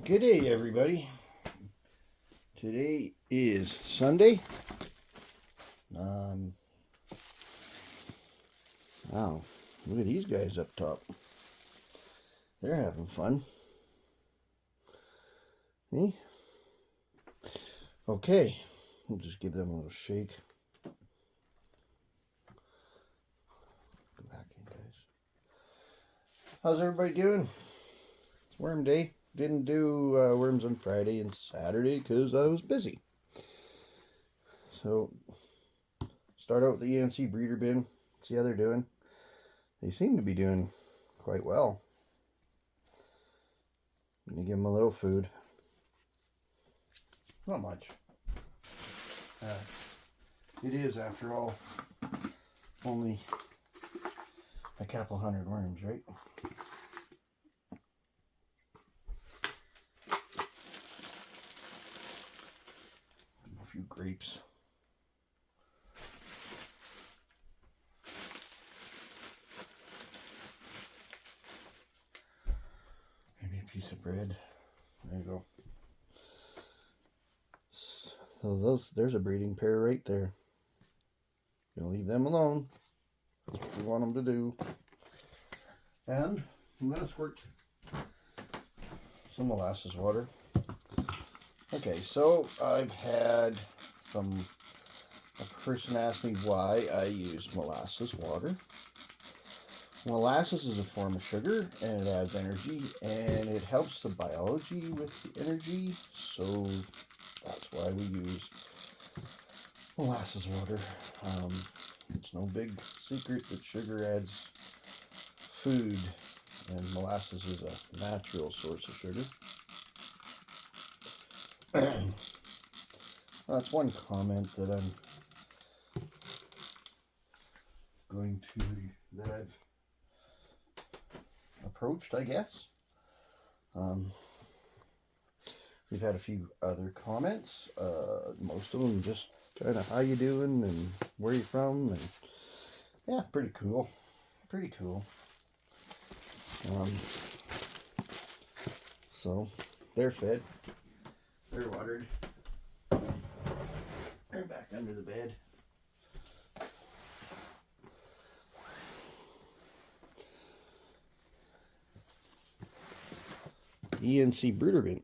Good day, everybody. Today is Sunday. Wow, look at these guys up top. They're having fun. Me? Okay, we'll just give them a little shake. Go back in, guys. How's everybody doing? It's worm day. Didn't do worms on Friday and Saturday because I was busy. So, start out with the ENC breeder bin. See how they're doing. They seem to be doing quite well. I'm going to give them a little food. Not much. It is, after all, only a couple hundred worms, right? A few grapes. Maybe a piece of bread. There you go. So there's a breeding pair right there. Gonna leave them alone. That's what we want them to do. And I'm gonna squirt some molasses water. Okay, so I've had a person asked me why I use molasses water. Molasses is a form of sugar and it adds energy and it helps the biology with the energy, so that's why we use molasses water. It's no big secret that sugar adds food, and molasses is a natural source of sugar. That's one comment that I've approached, I guess. We've had a few other comments. Most of them just kind of how you doing and where you from, and yeah, pretty cool. Pretty cool. So they're fed. They're watered. They're back under the bed. ENC brooder bin.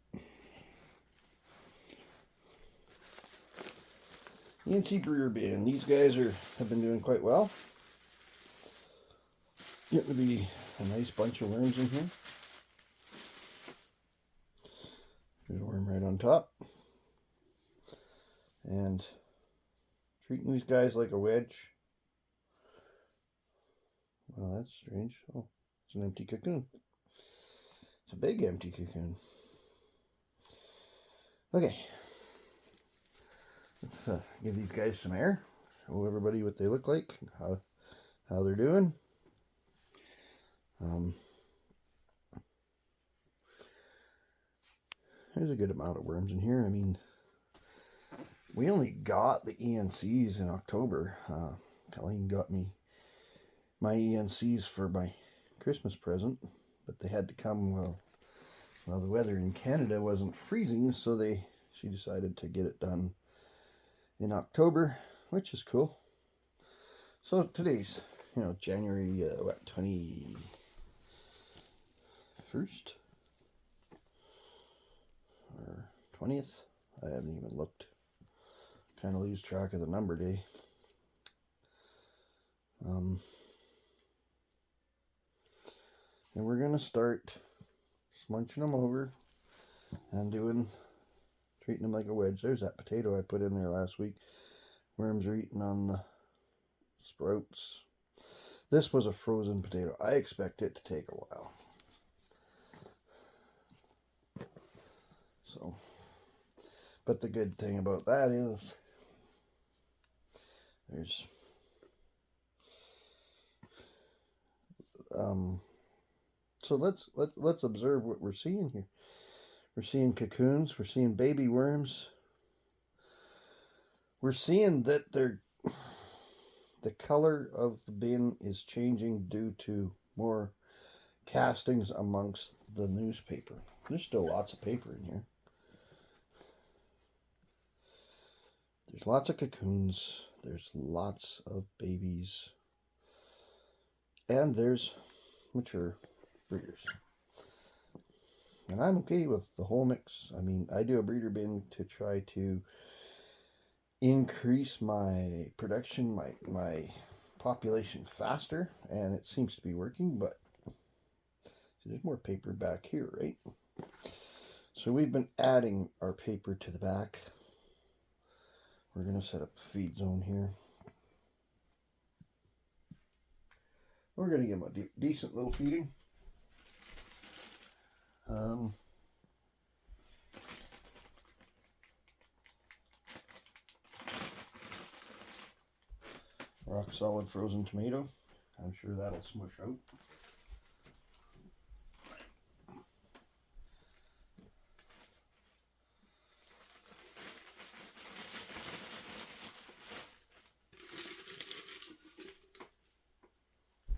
ENC brooder bin. These guys have been doing quite well. Getting to be a nice bunch of worms in here. There's a worm right on top. And treating these guys like a wedge. Well, that's strange. Oh, it's an empty cocoon. It's a big empty cocoon. Okay. Let's give these guys some air. Show everybody what they look like, how they're doing. There's a good amount of worms in here. I mean, we only got the ENCs in October. Colleen got me my ENCs for my Christmas present, but they had to come while the weather in Canada wasn't freezing, so she decided to get it done in October, which is cool. So today's, January 21st or 20th. I haven't even looked. Kind of lose track of the number day. And we're gonna start smudging them over and treating them like a wedge. There's that potato I put in there last week. Worms are eating on the sprouts. This was a frozen potato. I expect it to take a while. So, but the good thing about that is there's so let's observe what we're seeing here. We're seeing cocoons, we're seeing baby worms. We're seeing that the color of the bin is changing due to more castings amongst the newspaper. There's still lots of paper in here. There's lots of cocoons. There's lots of babies. And there's mature breeders. And I'm okay with the whole mix. I mean, I do a breeder bin to try to increase my production, my population faster, and it seems to be working, but there's more paper back here, right? So we've been adding our paper to the back. We're going to set up a feed zone here. We're going to give them a decent little feeding. Rock solid frozen tomato. I'm sure that'll smush out.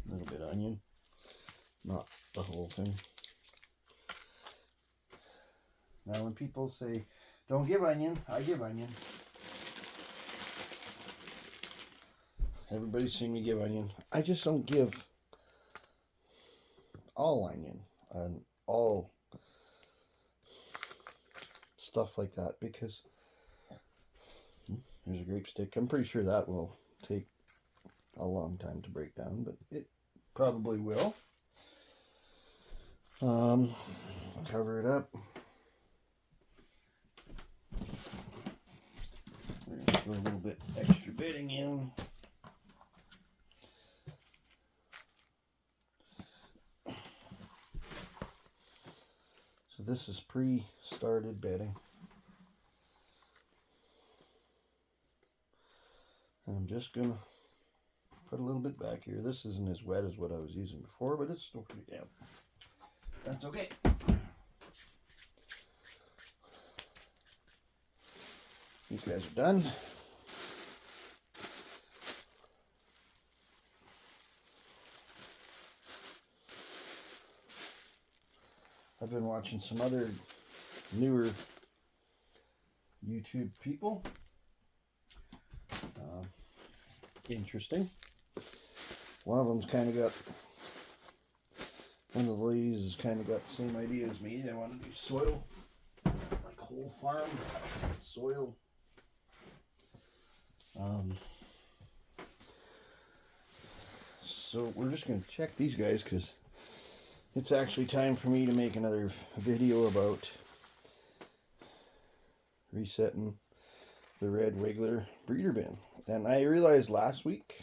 A little bit of onion, not the whole thing. Now when people say, don't give onion, I give onion. Everybody's seen me give onion. I just don't give all onion and all stuff like that, because there's a grape stick. I'm pretty sure that will take a long time to break down, but it probably will. Cover it up. We're going to throw a little bit extra bedding in. So this is pre-started bedding. And I'm just going to put a little bit back here. This isn't as wet as what I was using before, but it's still pretty damp. That's okay. These guys are done. I've been watching some other newer YouTube people. Interesting. One of them's kind of got, one of the ladies has kind of got the same idea as me. They want to do soil, like whole farm soil. So we're just going to check these guys, because it's actually time for me to make another video about resetting the red Wiggler breeder bin. And I realized last week,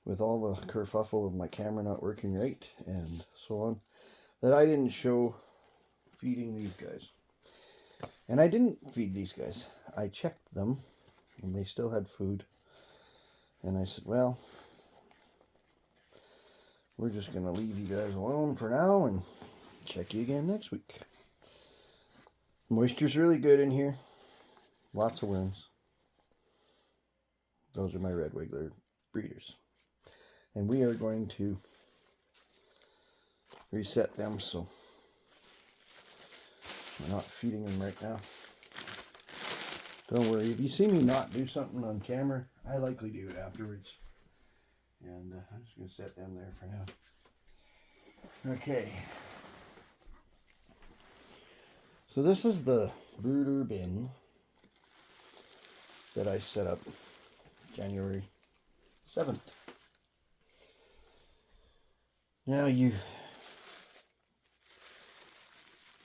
with all the kerfuffle of my camera not working right and so on, that I didn't show feeding these guys. And I didn't feed these guys. I checked them and they still had food. And I said, well, we're just going to leave you guys alone for now and check you again next week. Moisture's really good in here. Lots of worms. Those are my red Wiggler breeders. And we are going to reset them, so we're not feeding them right now. Don't worry, if you see me not do something on camera, I likely do it afterwards. And I'm just going to set them there for now. Okay. So this is the brooder bin that I set up January 7th. Now you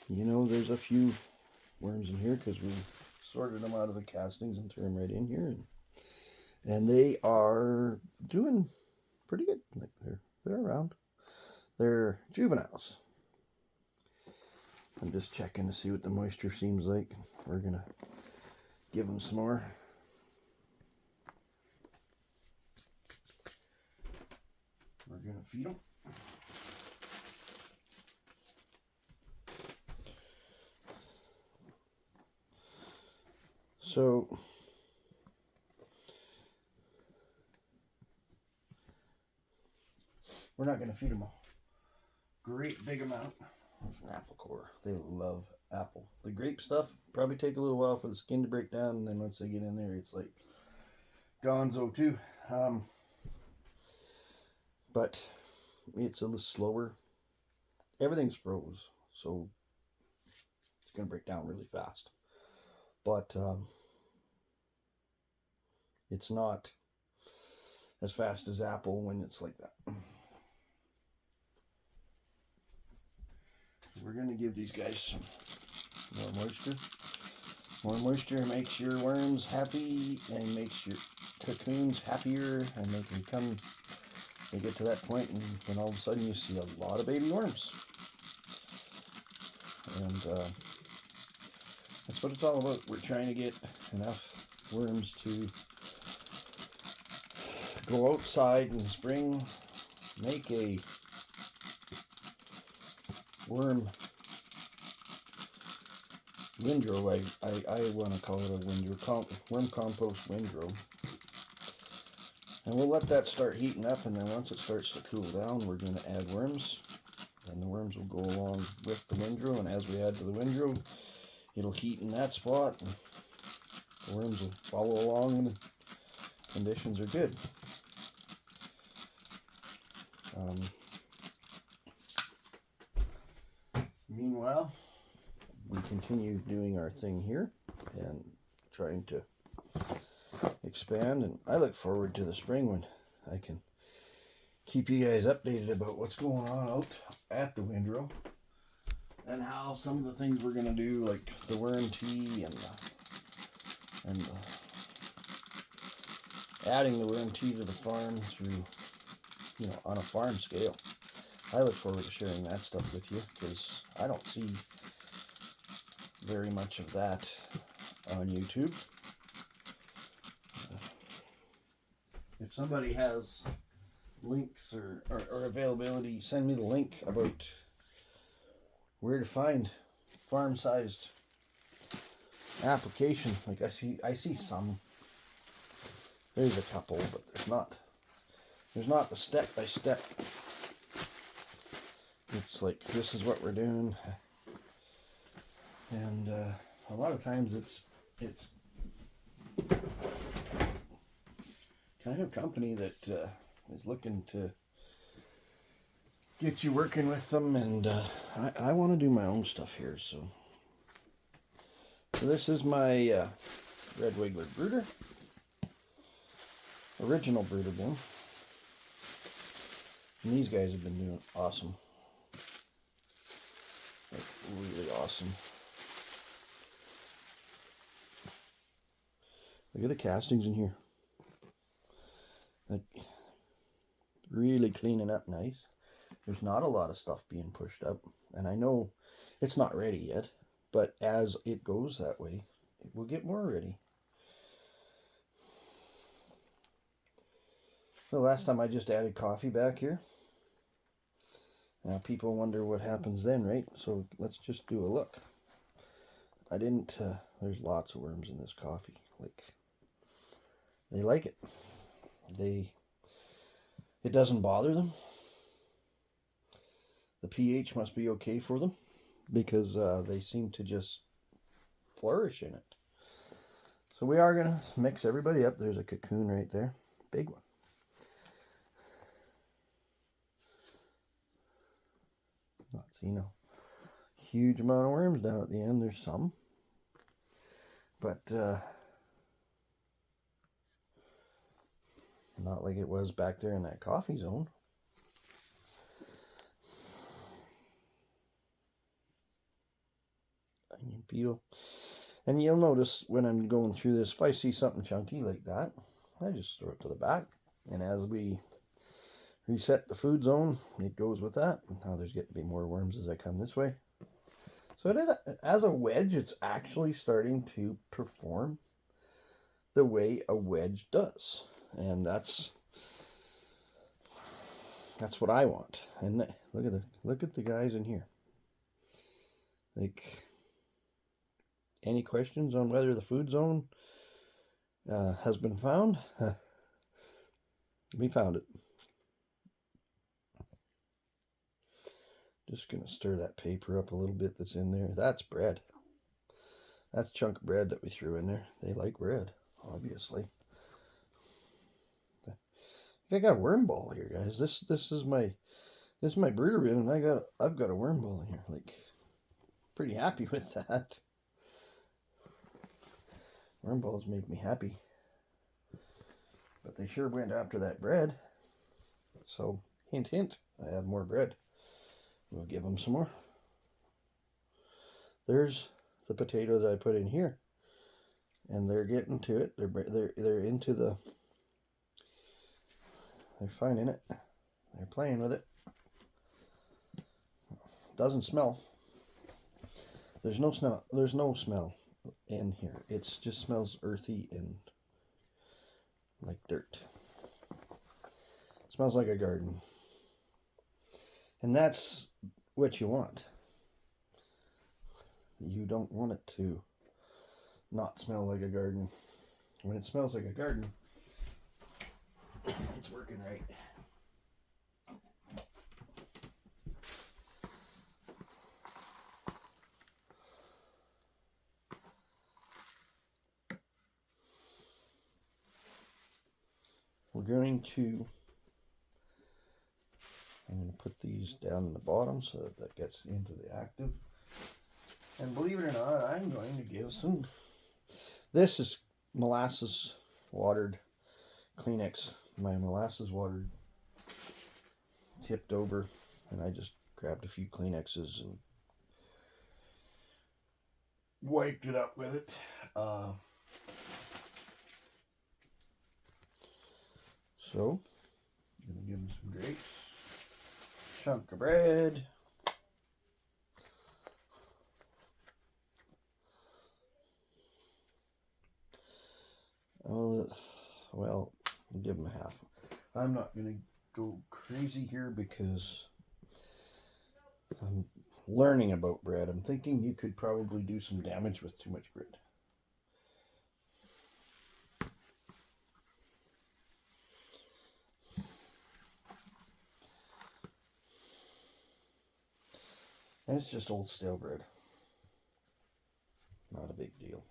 know there's a few worms in here because we sorted them out of the castings and threw them right in here, and they are doing pretty good. Like they're around. They're juveniles. I'm just checking to see what the moisture seems like. We're gonna give them some more. We're gonna feed them. So we're not going to feed them great big amount. There's an apple core. They love apple. The grape stuff probably take a little while for the skin to break down, and then once they get in there, it's like gonzo too. But it's a little slower. Everything's froze, so it's gonna break down really fast. But it's not as fast as apple when it's like that. We're going to give these guys some more moisture. More moisture makes your worms happy and makes your cocoons happier, and they can come, they get to that point, and then all of a sudden you see a lot of baby worms. And that's what it's all about. We're trying to get enough worms to go outside in the spring, make a worm windrow. I want to call it a windrow, worm compost windrow. And we'll let that start heating up, and then once it starts to cool down, we're going to add worms, and the worms will go along with the windrow, and as we add to the windrow, it'll heat in that spot, and the worms will follow along when the conditions are good. Meanwhile, we continue doing our thing here and trying to expand, and I look forward to the spring when I can keep you guys updated about what's going on out at the windrow and how some of the things we're going to do, like the worm tea and adding the worm tea to the farm through, on a farm scale. I look forward to sharing that stuff with you, because I don't see very much of that on YouTube. If somebody has links or availability, send me the link about where to find farm-sized application. Like I see some. There's a couple, but there's not the step-by-step. It's like, this is what we're doing, and a lot of times it's kind of company that is looking to get you working with them, and I want to do my own stuff here. So this is my Red Wiggler brooder, original brooder bin, and these guys have been doing awesome. Like, really awesome. Look at the castings in here. Like, really cleaning up nice. There's not a lot of stuff being pushed up, and I know it's not ready yet, but as it goes that way, it will get more ready. The last time I just added coffee back here. Now people wonder what happens then, right? So let's just do a look. I didn't, there's lots of worms in this coffee. Like, they like it. It doesn't bother them. The pH must be okay for them, because they seem to just flourish in it. So we are going to mix everybody up. There's a cocoon right there. Big one. Huge amount of worms down at the end. There's some, but not like it was back there in that coffee zone. Onion peel. And you'll notice when I'm going through this, if I see something chunky like that, I just throw it to the back, and as we reset the food zone, it goes with that. Now there's getting to be more worms as I come this way. So it is, as a wedge, it's actually starting to perform the way a wedge does. And that's what I want. And look at the guys in here. Like, any questions on whether the food zone has been found? We found it. Just going to stir that paper up a little bit that's in there. That's bread. That's a chunk of bread that we threw in there. They like bread, obviously. I got a worm ball here, guys. This is my brooder bin, and I've got a worm ball in here. Like, pretty happy with that. Worm balls make me happy. But they sure went after that bread. So, hint, hint, I have more bread. We'll give them some more. There's the potato that I put in here. And they're getting to it. They're into the... They're finding it. They're playing with it. Doesn't smell. There's no smell. There's no smell in here. It just smells earthy and like dirt. It smells like a garden. And that's what you want. You don't want it to not smell like a garden. When it smells like a garden, it's working right. I'm going to put these down in the bottom so that gets into the active. And believe it or not, I'm going to give some... This is molasses watered Kleenex. My molasses watered tipped over, and I just grabbed a few Kleenexes and wiped it up with it. So, I'm going to give them some grapes. Chunk of bread. Well, I'll give them a half. I'm not going to go crazy here because I'm learning about bread. I'm thinking you could probably do some damage with too much bread. And it's just old stale bread. Not a big deal.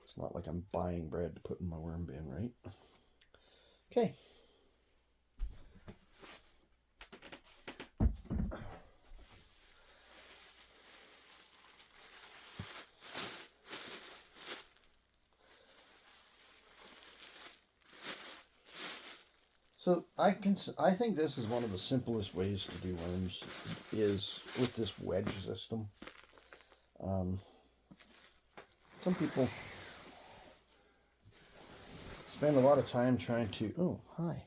It's not like I'm buying bread to put in my worm bin, right? Okay. So I think this is one of the simplest ways to do worms is with this wedge system. Some people spend a lot of time trying to... Oh, hi.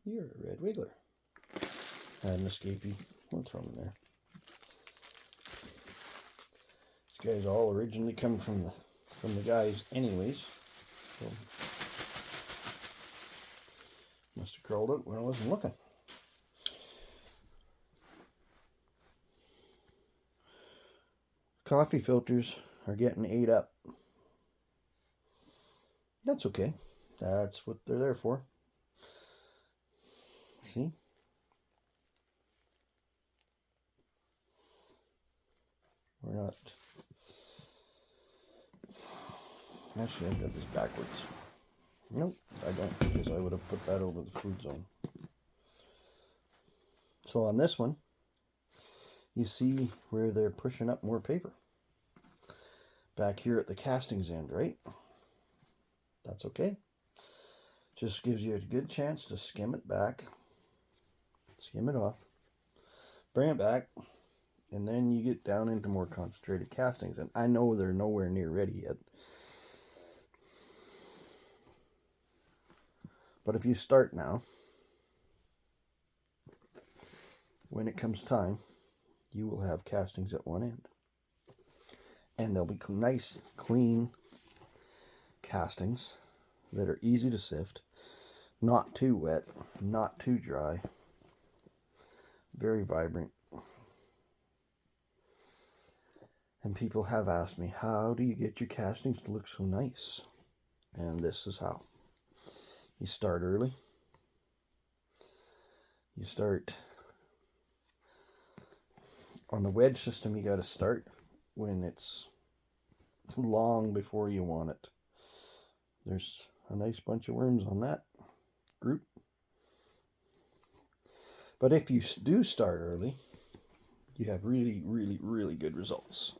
You're a red wiggler. I had an escapee. I'll throw him in there. These guys all originally come from the guys anyways. So must have crawled out when I wasn't looking. Coffee filters are getting ate up. That's okay. That's what they're there for. See? We're not... Actually, I've got this backwards. Nope, I don't, because I would have put that over the food zone. So on this one, you see where they're pushing up more paper. Back here at the castings end, right? That's okay. Just gives you a good chance to skim it back, skim it off, bring it back, and then you get down into more concentrated castings. And I know they're nowhere near ready yet. But if you start now, when it comes time, you will have castings at one end. And they'll be nice, clean castings that are easy to sift, not too wet, not too dry, very vibrant. And people have asked me, how do you get your castings to look so nice? And this is how. You start early. you start on the wedge system. You got to start when it's long before you want it. There's a nice bunch of worms on that group. But if you do start early, you have really, really, really good results.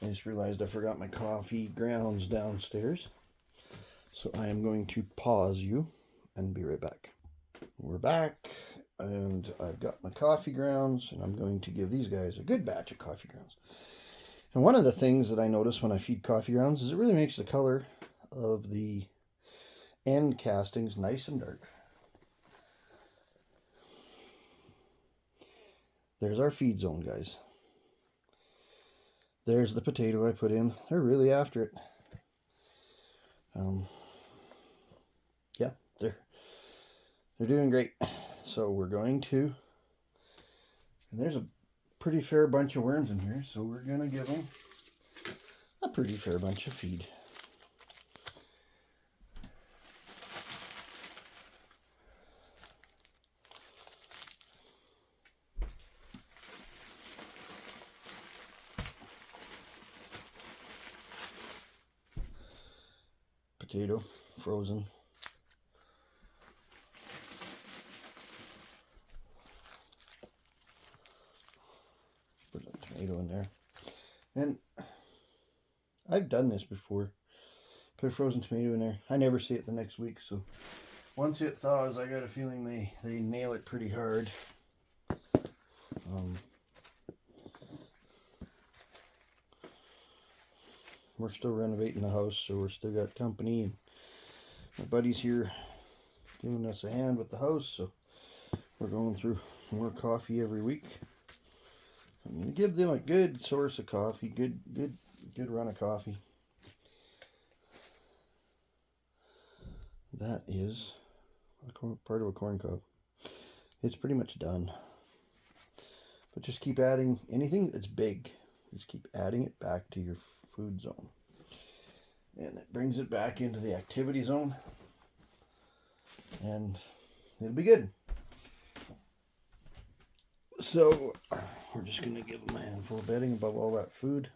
I just realized I forgot my coffee grounds downstairs. So I am going to pause you and be right back. We're back, and I've got my coffee grounds, and I'm going to give these guys a good batch of coffee grounds. And one of the things that I notice when I feed coffee grounds is it really makes the color of the end castings nice and dark. There's our feed zone, guys. There's the potato I put in. They're really after it. Yeah, they're doing great. So we're going to, and there's a pretty fair bunch of worms in here, so we're going to give them a pretty fair bunch of feed. Potato, frozen. Put a tomato in there. And I've done this before. Put a frozen tomato in there. I never see it the next week, so once it thaws, I got a feeling they nail it pretty hard. We're still renovating the house, so we're still got company, and my buddy's here giving us a hand with the house, so we're going through more coffee every week. I'm going to give them a good source of coffee, good run of coffee. That is part of a corn cob. It's pretty much done. But just keep adding anything that's big. Just keep adding it back to your food zone. And it brings it back into the activity zone. And it'll be good. So we're just going to give them a handful of bedding above all that food.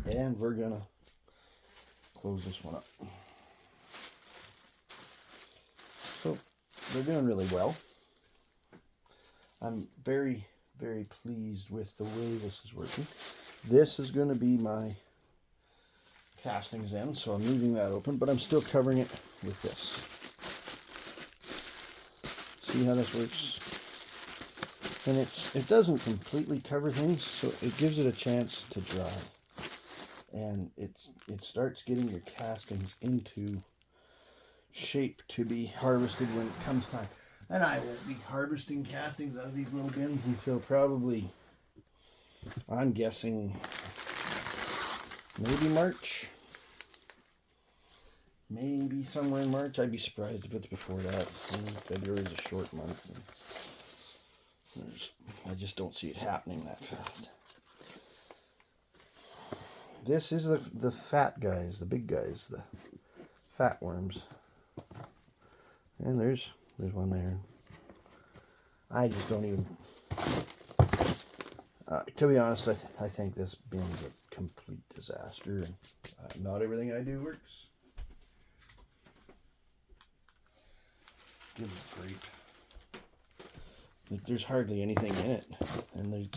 And we're going to close this one up. So they're doing really well. I'm very, very pleased with the way this is working. This is going to be my castings end, so I'm leaving that open, but I'm still covering it with this. See how this works? And it doesn't completely cover things, so it gives it a chance to dry. And it starts getting your castings into shape to be harvested when it comes time. And I won't be harvesting castings out of these little bins until probably, I'm guessing, maybe March. Maybe somewhere in March. I'd be surprised if it's before that. February is a short month. I just don't see it happening that fast. This is the fat guys, the big guys, the fat worms. And there's one there. I just don't even... to be honest, I think this bin's a complete disaster. And not everything I do works. Give it a grape. Like, there's hardly anything in it, and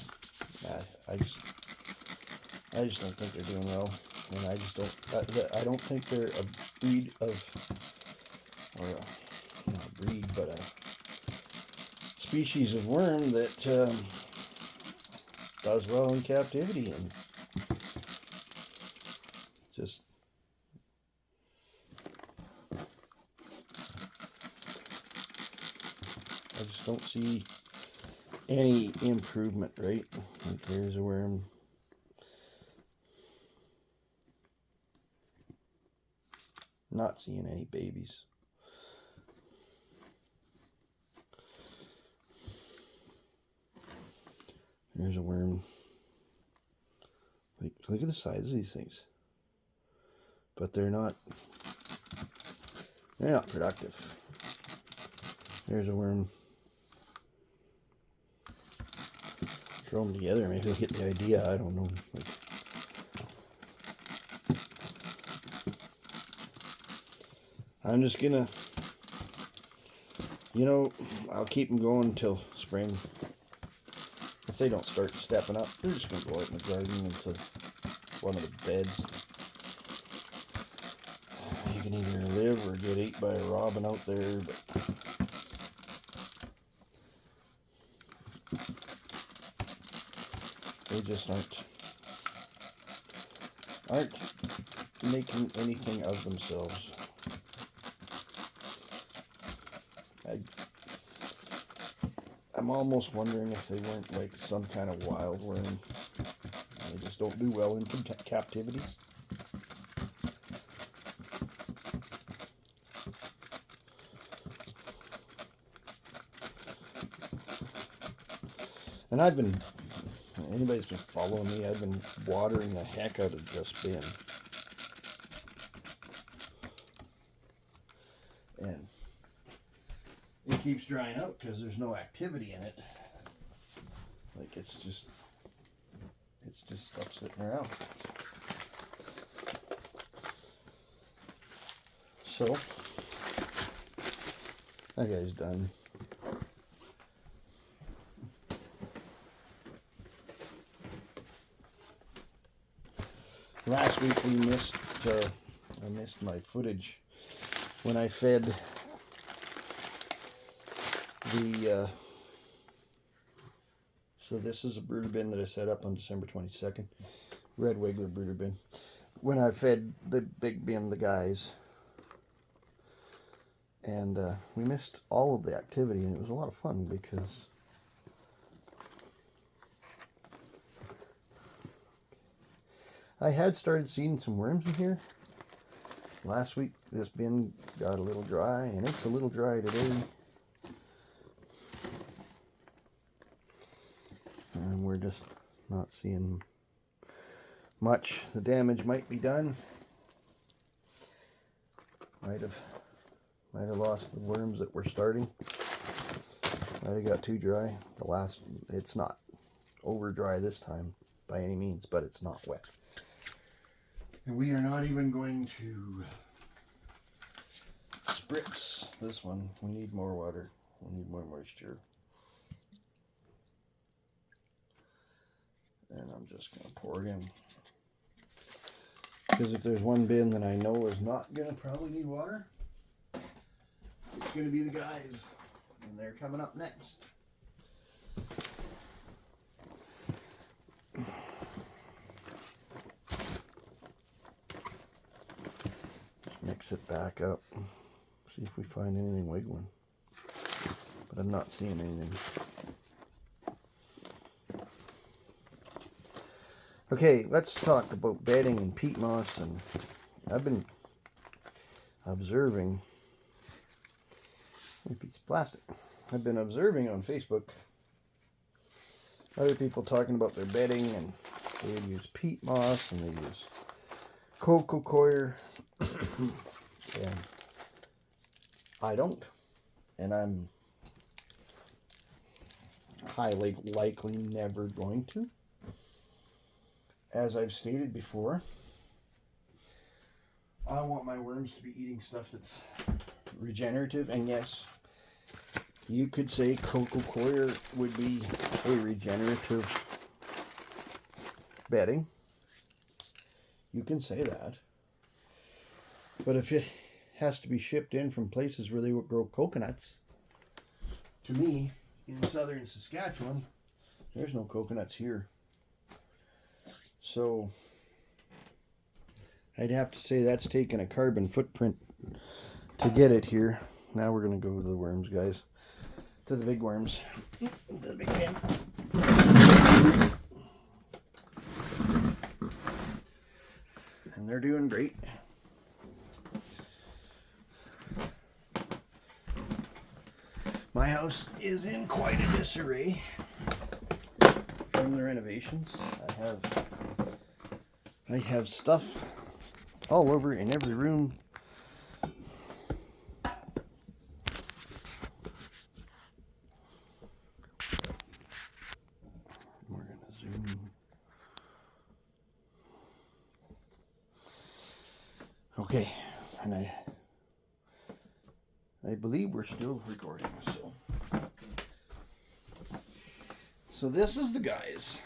I just don't think they're doing well, and I just don't. I don't think they're a breed of, or not a breed, but a species of worm that does well in captivity, and just. I just don't see any improvement, right? Like, there's a worm. Not seeing any babies. Here's a worm. Like, look at the size of these things. But they're not productive. There's a worm. Throw them together, maybe they'll get the idea. I don't know. Like, I'm just gonna, I'll keep them going until spring. If they don't start stepping up, they're just gonna go out in the garden into one of the beds. You can either live or get ate by a robin out there, but they just aren't making anything of themselves. I'm almost wondering if they weren't like some kind of wild worm. They just don't do well in captivity. And anybody's been following me, I've been watering the heck out of this bin. And it keeps drying out because there's no activity in it. Like it's just stuff sitting around. So that guy's done. Last week we missed I missed my footage when I fed the so this is a brooder bin that I set up on December 22nd, red wiggler brooder bin. When I fed the big bin, the guys, and we missed all of the activity, and it was a lot of fun because I had started seeing some worms in here. Last week this bin got a little dry, and it's a little dry today. And we're just not seeing much. The damage might be done. Might have lost the worms that were starting. Might have got too dry. It's not over dry this time by any means, but it's not wet. And we are not even going to spritz this one. We need more water. We need more moisture. And I'm just going to pour it in. Because if there's one bin that I know is not going to probably need water, it's going to be the guys. And they're coming up next. Mix it back up. See if we find anything wiggling. But I'm not seeing anything. Okay, let's talk about bedding and peat moss. And I've been observing a piece of plastic. I've been observing on Facebook other people talking about their bedding, and they use peat moss and they use cocoa coir. And I don't, and I'm highly likely never going to. As I've stated before, I want my worms to be eating stuff that's regenerative, and yes, you could say cocoa coir would be a regenerative bedding. You can say that. But if it has to be shipped in from places where they grow coconuts, to me, in southern Saskatchewan, there's no coconuts here. So I'd have to say that's taken a carbon footprint to get it here. Now we're going to go to the worms, guys. To the big worms. The big bin. And they're doing great. My house is in quite a disarray. from the renovations. I have stuff all over in every room. We're gonna zoom. Okay, and I believe we're still recording, so this is the guys.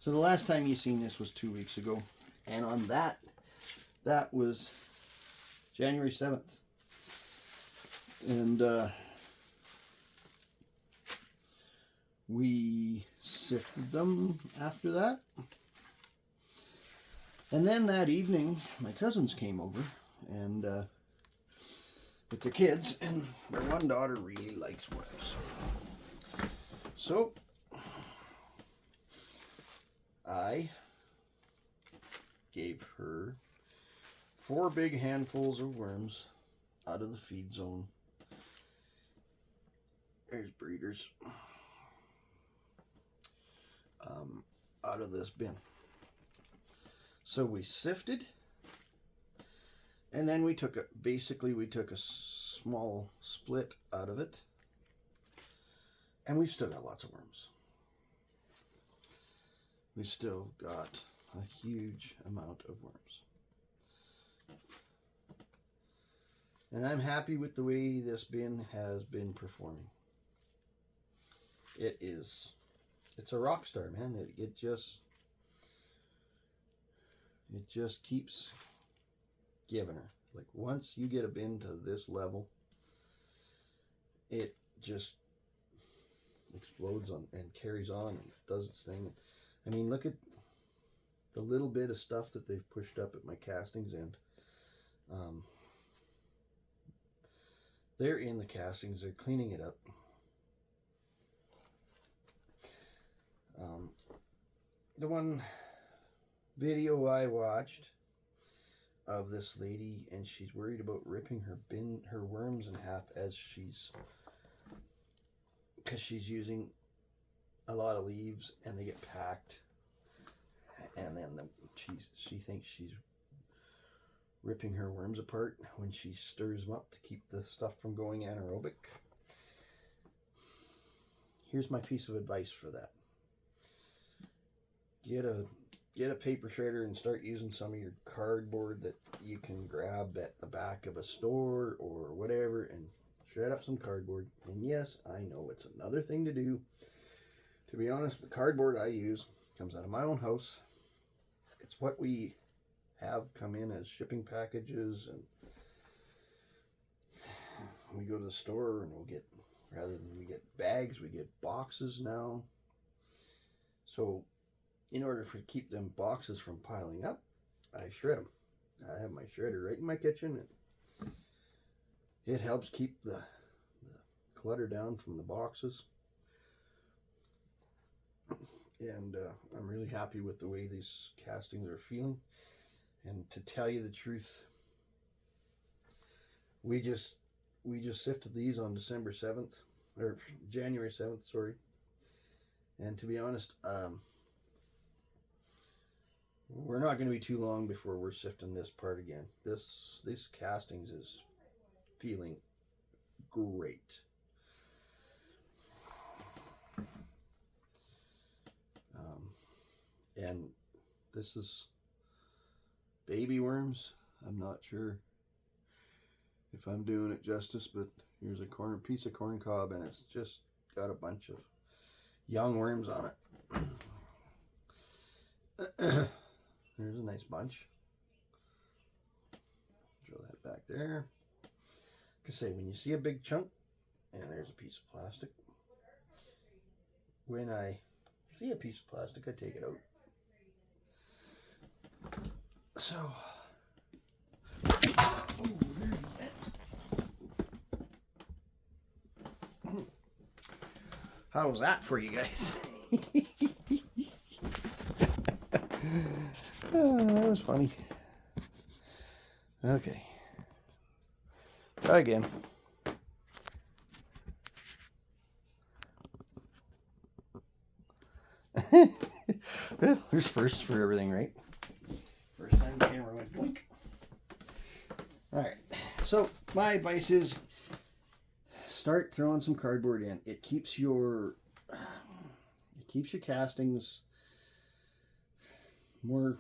So the last time you seen this was 2 weeks ago, and on that was January 7th, and we sifted them after that. And then that evening, my cousins came over, and with their kids, and their one daughter really likes worms. So I gave her 4 big handfuls of worms out of the feed zone. There's breeders. Out of this bin. So we sifted, and then we took a small split out of it, and we've still got lots of worms. We've still got a huge amount of worms. And I'm happy with the way this bin has been performing. It's a rock star, man. It just keeps giving her. Like, once you get a bin to this level, it just explodes on and carries on and does its thing. I mean, look at the little bit of stuff that they've pushed up at my castings end. They're in the castings. They're cleaning it up. The one video I watched of this lady, and she's worried about ripping her worms in half because she's using a lot of leaves and they get packed, and then she thinks she's ripping her worms apart when she stirs them up to keep the stuff from going anaerobic. Here's my piece of advice for that. Get a paper shredder and start using some of your cardboard that you can grab at the back of a store or whatever, and shred up some cardboard. And yes, I know it's another thing to do. To be honest, the cardboard I use comes out of my own house. It's what we have come in as shipping packages, and we go to the store and rather than we get bags, we get boxes now. So in order to keep them boxes from piling up, I shred them. I have my shredder right in my kitchen, and it helps keep the clutter down from the boxes. And I'm really happy with the way these castings are feeling. And to tell you the truth, we just sifted these on December 7th, or January 7th, sorry. And to be honest, we're not going to be too long before we're sifting this part again. This castings is feeling great. And this is baby worms. I'm not sure if I'm doing it justice, but here's a piece of corn cob, and it's just got a bunch of young worms on it. There's a nice bunch. Throw that back there. Like I say, when you see a big chunk, and there's a piece of plastic. When I see a piece of plastic, I take it out. So, how was that for you guys? That was funny. Okay. Try again. Well, there's firsts for everything, right? First time the camera went blink. Alright, so my advice is start throwing some cardboard in. It keeps your castings more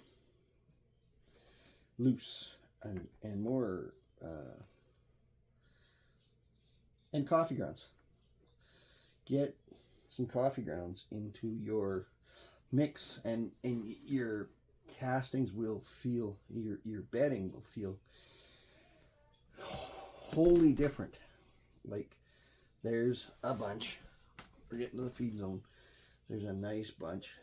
loose and more and coffee grounds. Get some coffee grounds into your mix, and your castings will feel, your bedding will feel wholly different. Like, there's a bunch. We're getting to the feed zone. There's a nice bunch.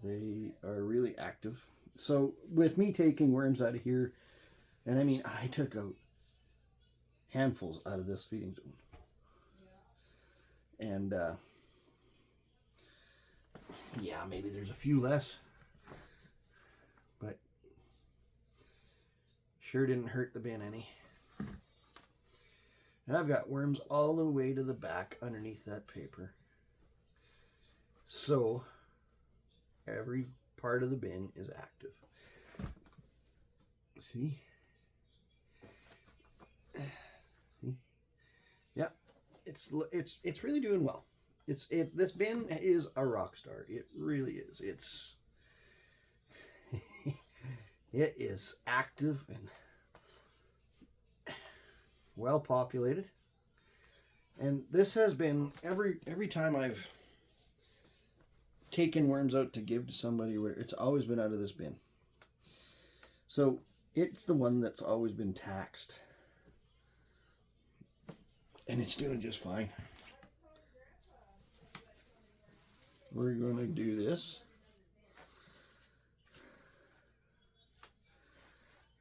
They are really active. So with me taking worms out of here, and I mean, I took out handfuls out of this feeding zone. And yeah, maybe there's a few less, but sure didn't hurt the bin any. And I've got worms all the way to the back underneath that paper. So every part of the bin is active. See? See? Yeah, it's really doing well. This bin is a rock star. It really is. It is active and well populated. And this has been every time I've taken worms out to give to somebody, it's always been out of this bin. So it's the one that's always been taxed. And it's doing just fine. We're going to do this.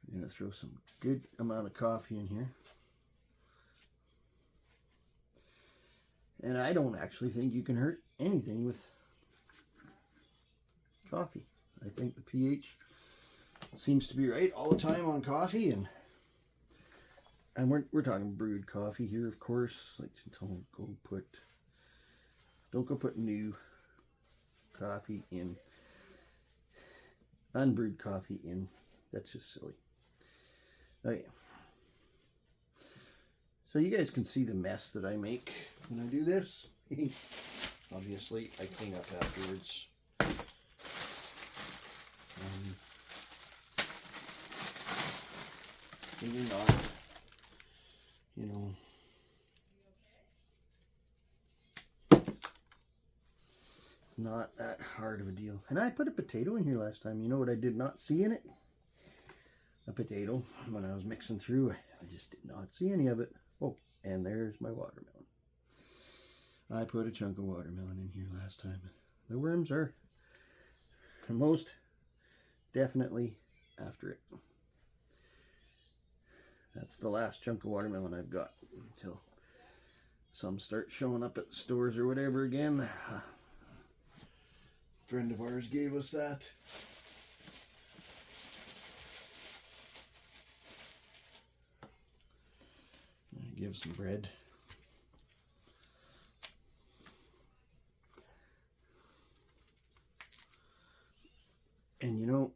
I'm going to throw some good amount of coffee in here. And I don't actually think you can hurt anything with coffee. I think the pH seems to be right all the time on coffee, and we're talking brewed coffee here, of course. Like, don't go put new coffee in, unbrewed coffee in. That's just silly. Okay. So you guys can see the mess that I make when I do this. Obviously, I clean up afterwards. Maybe not, you know. It's not that hard of a deal. And I put a potato in here last time. You know what I did not see in it? A potato. When I was mixing through, I just did not see any of it. Oh, and there's my watermelon. I put a chunk of watermelon in here last time. The worms are most definitely after it. That's the last chunk of watermelon I've got until some start showing up at the stores or whatever again. A friend of ours gave us that. Give some bread. And you know,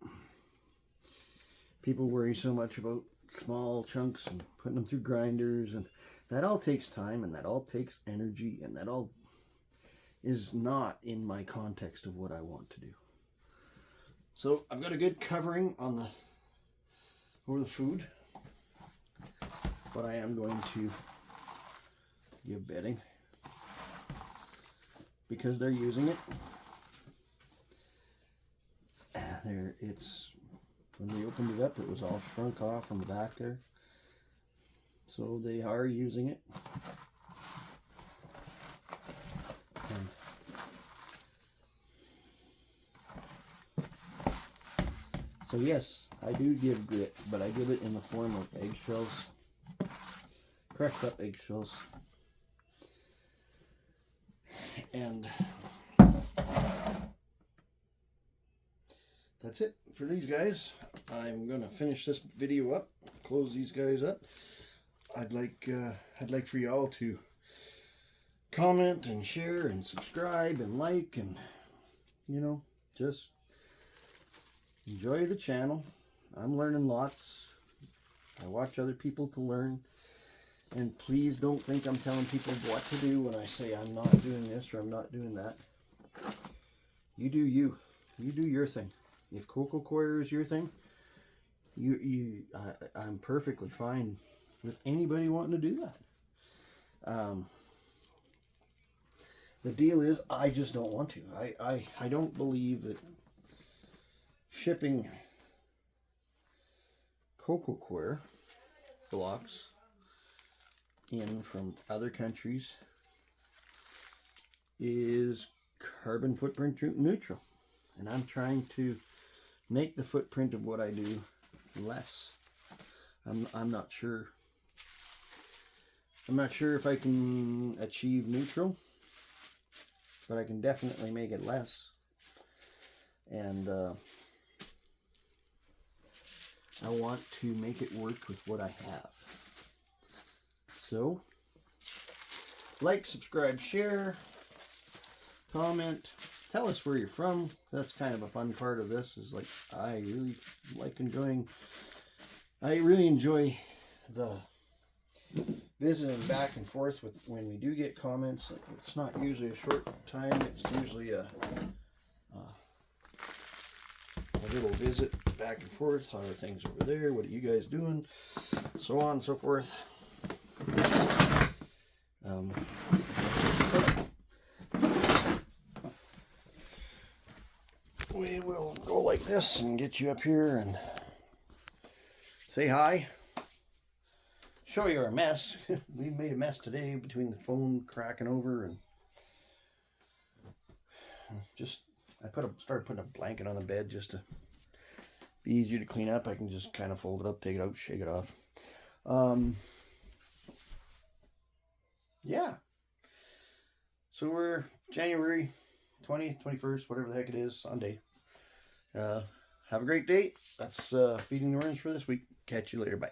people worry so much about small chunks and putting them through grinders, and that all takes time, and that all takes energy, and that all is not in my context of what I want to do. So I've got a good covering on over the food, but I am going to give bedding because they're using it. When we opened it up, it was all shrunk off on the back there. So they are using it. And so yes, I do give grit, but I give it in the form of eggshells, crushed up eggshells. And that's it for these guys. I'm going to finish this video up, close these guys up. I'd like for y'all to comment and share and subscribe and like, and just enjoy the channel. I'm learning lots. I watch other people to learn. And please don't think I'm telling people what to do when I say I'm not doing this or I'm not doing that. You do you. You do your thing. If coco coir is your thing, I'm perfectly fine with anybody wanting to do that. The deal is, I just don't want to. I don't believe that shipping coco coir blocks in from other countries is carbon footprint neutral, and I'm trying to make the footprint of what I do less. I'm not sure if I can achieve neutral, but I can definitely make it less. And I want to make it work with what I have. So, like, subscribe, share, comment, tell us where you're from. That's kind of a fun part of this, is like, I really enjoy the visiting back and forth with when we do get comments. It's not usually a short time, it's usually a little visit back and forth. How are things over there? What are you guys doing? So on and so forth. We will go like this and get you up here and say hi. Show you our mess. We made a mess today between the phone cracking over and started putting a blanket on the bed just to be easier to clean up. I can just kind of fold it up, take it out, shake it off. Yeah. So we're January 20th, 21st, whatever the heck it is, Sunday. Have a great day. That's feeding the orange for this week. Catch you later. Bye.